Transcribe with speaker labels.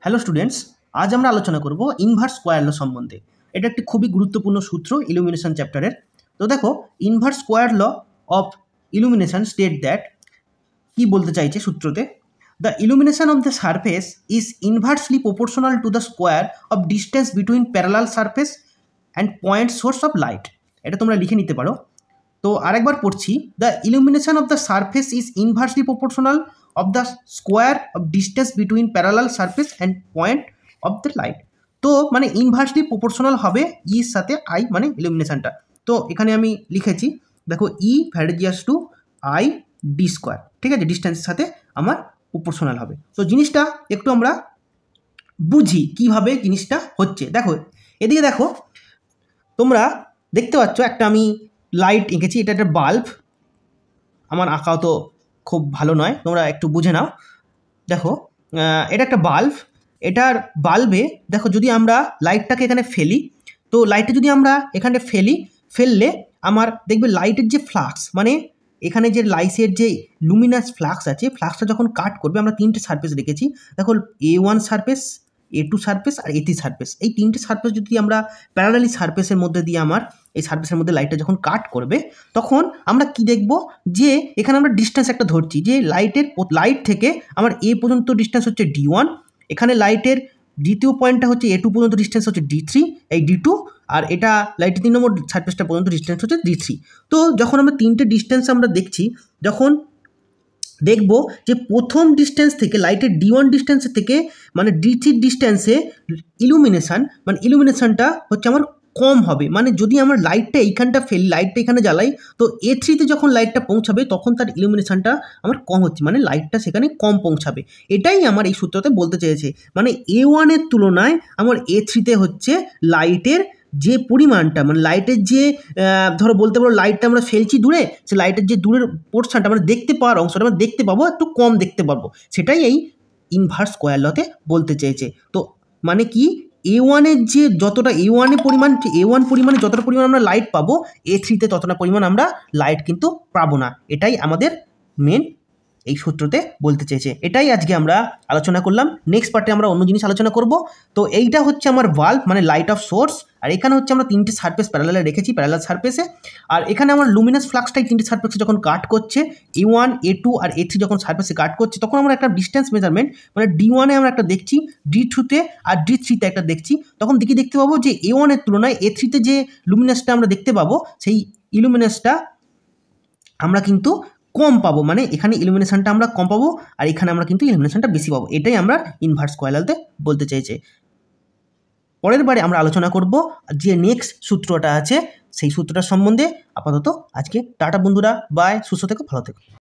Speaker 1: Hello students, আজ আমরা আলোচনা করব ইনভার্স স্কোয়ার ল সম্বন্ধে। এটা একটি খুবই গুরুত্বপূর্ণ সূত্র ইলুমিনেশন চ্যাপ্টারের। তো দেখো, inverse square law of illumination state that, কি বলতে চাইছে সূত্রতে, the illumination of the surface is inversely proportional to the square of distance between parallel surface and point source of light. এটা তোমরা লিখে নিতে পারো। তো আরেকবার পড়ছি, the illumination of the surface is inversely proportional of the square of distance between parallel surface and point of the light। তো মানে ইনভার্সলি প্রপোর্শনাল হবে ইর সাথে আই, মানে ইলুমিনেশনটা। তো এখানে আমি লিখেছি, দেখো E varies as to I D square, ঠিক আছে, ডিস্টেন্সের সাথে আমার প্রপোর্শনাল হবে। তো জিনিসটা একটু আমরা বুঝি কিভাবে জিনিসটা হচ্ছে। দেখো এদিকে দেখো, তোমরা দেখতে পাচ্ছ একটা আমি লাইট এঁকেছি, এটা একটা বাল্ব। আমার আঁকাও তো খুব ভালো নয়, তোমরা একটু বুঝে নাও। দেখো এটা একটা বাল্ব, এটার বাল্বে দেখো যদি আমরা লাইটটাকে এখানে ফেলি, তো লাইটটা যদি আমরা এখানে ফেললে আমার দেখবে লাইটের যে ফ্লাক্স, মানে এখানে যে লাইটের যে লুমিনাস ফ্লাক্স আছে, ফ্লাক্সটা যখন কাট করবে, আমরা তিনটে সারফেস রেখেছি। দেখো A1 সারফেস, A2 সারফেস আর A3 সারফেস। এই তিনটে সারফেস যদি আমরা প্যারালালি সারফেসের মধ্যে দিয়ে আমার এই সারফেসের মধ্যে লাইটটা যখন কাট করবে, তখন আমরা কি দেখব, যে এখানে আমরা ডিস্টেন্স একটা ধরছি, যে লাইট থেকে আমার A পর্যন্ত ডিস্টেন্স হচ্ছে D1, এখানে লাইটের দ্বিতীয় পয়েন্টটা হচ্ছে A2 পর্যন্ত ডিস্টেন্স হচ্ছে D3, এই D2, আর এটা লাইটের 3 নম্বর সারফেসটা পর্যন্ত ডিস্টেন্স হচ্ছে D3। তো যখন আমরা তিনটে ডিস্টেন্স আমরা দেখছি, যখন দেখব যে প্রথম ডিস্টেন্স থেকে লাইটের D1 ডিস্টেন্সের থেকে মানে D3 ডিস্টেন্সে ইলুমিনেশনটা হচ্ছে আমার কম হবে। মানে যদি আমার লাইটটা এইখানটা ফেলি, লাইটটা এখানে জ্বালাই, তো A3তে যখন লাইটটা পৌঁছাবে তখন তার ইলুমিনেশনটা আমার কম হচ্ছে, মানে লাইটটা সেখানে কম পৌঁছাবে। এটাই আমার এই সূত্রতে বলতে চেয়েছে। মানে A1 এর তুলনায় আমার A3তে হচ্ছে লাইটের যে পরিমাণটা, মানে লাইটের যে ধরো বলতে পারো লাইটটা আমরা ফেলছি দূরে, সে লাইটের যে দূরের পোর্শনটা আমরা দেখতে পাওয়ার অংশটা আমরা দেখতে পাবো, একটু কম দেখতে পারবো। সেটাই এই ইনভার্স স্কোয়ার লতে বলতে চেয়েছে। তো মানে কি, A1-এর যে যতটা A1 পরিমাণে যতটা পরিমাণ আমরা লাইট পাবো, A3-তে ততটা পরিমাণ আমরা লাইট কিন্তু পাবো না। এটাই আমাদের মেন এই সূত্রতে বলতে চেয়েছে। এটাই আজকে আমরা আলোচনা করলাম। নেক্সট পার্টে আমরা অন্য জিনিস আলোচনা করব। তো এইটা হচ্ছে আমার বাল্ব, মানে লাইট অফ সোর্স, আর এখানে হচ্ছে আমরা তিনটে সারফেস প্যারালালে রেখেছি, প্যারালাল সারফেসে। আর এখানে আমার লুমিনাস ফ্লাক্সটাই তিনটে সারফেসে যখন কাট করছে, A1, A2 আর A3 যখন সারফেসে কাট করছে, তখন আমরা একটা ডিস্টেন্স মেজারমেন্ট, মানে D1-এ আমরা একটা দেখছি, D2-তে আর D3-তে একটা দেখছি। তখন দেখতে পাবো যে A1-এর তুলনায় A3-তে যে লুমিনাসটা আমরা দেখতে পাবো, সেই ইলুমিনাসটা আমরা কিন্তু কম পাবো। মানে এখানে ইলুমিনেশনটা আমরা কম পাবো, আর এখানে আমরা কিন্তু ইলুমিনেশনটা বেশি পাবো। এটাই আমরা ইনভার্স স্কোয়ার লতে বলতে চেয়েছে। পরের বারে আমরা আলোচনা করব যে নেক্সট সূত্রটা আছে সেই সূত্রটার সম্বন্ধে। আপাতত আজকে টাটা বন্ধুরা, বাই, সুস্থ থেকো, ভালো থেকো।